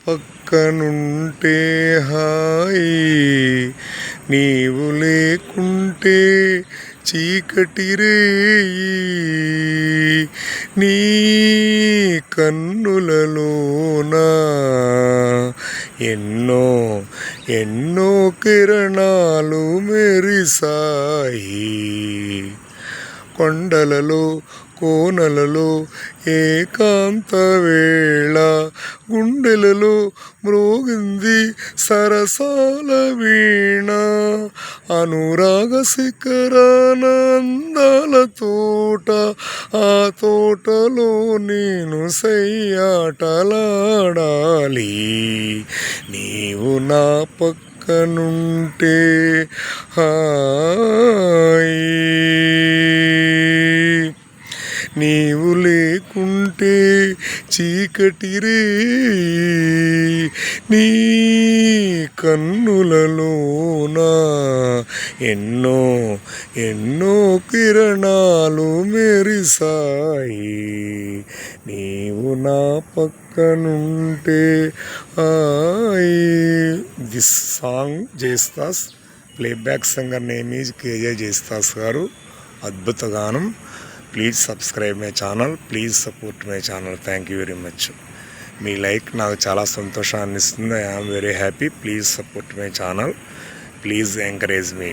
పక్కనుంటే హాయి, నీవు లేకుంటే చీకటి రేయి. నీ కన్నులలోనా ఎన్నో ఎన్నో కిరణాలు మెరిసాయి. కొండలలో కోనలలో ఏకాంత వేళ గుండెలలో మ్రోగింది సరసాల వీణ. అనురాగ శిఖరాన అందాల తోట, ఆ తోటలో నేను సయ్యాటలాడాలి. నీవు నా పక్కనుంటే హాయి, నీవు లేకుంటే చీకటి రేయి. నీ కన్నులలోనా ఎన్నో ఎన్నో కిరణాలు మెరిసాయి. నీవు నా పక్కనుంటే హాయి. This song Yesudas, playback singer name is KJ Yesudas garu. అద్భుత గానం. Please subscribe my channel, please support my channel. Thank you very much. మీ లైక్ నాకు చాలా సంతోషాన్ని ఇస్తుంది. I am very happy. Please support my channel, please encourage me.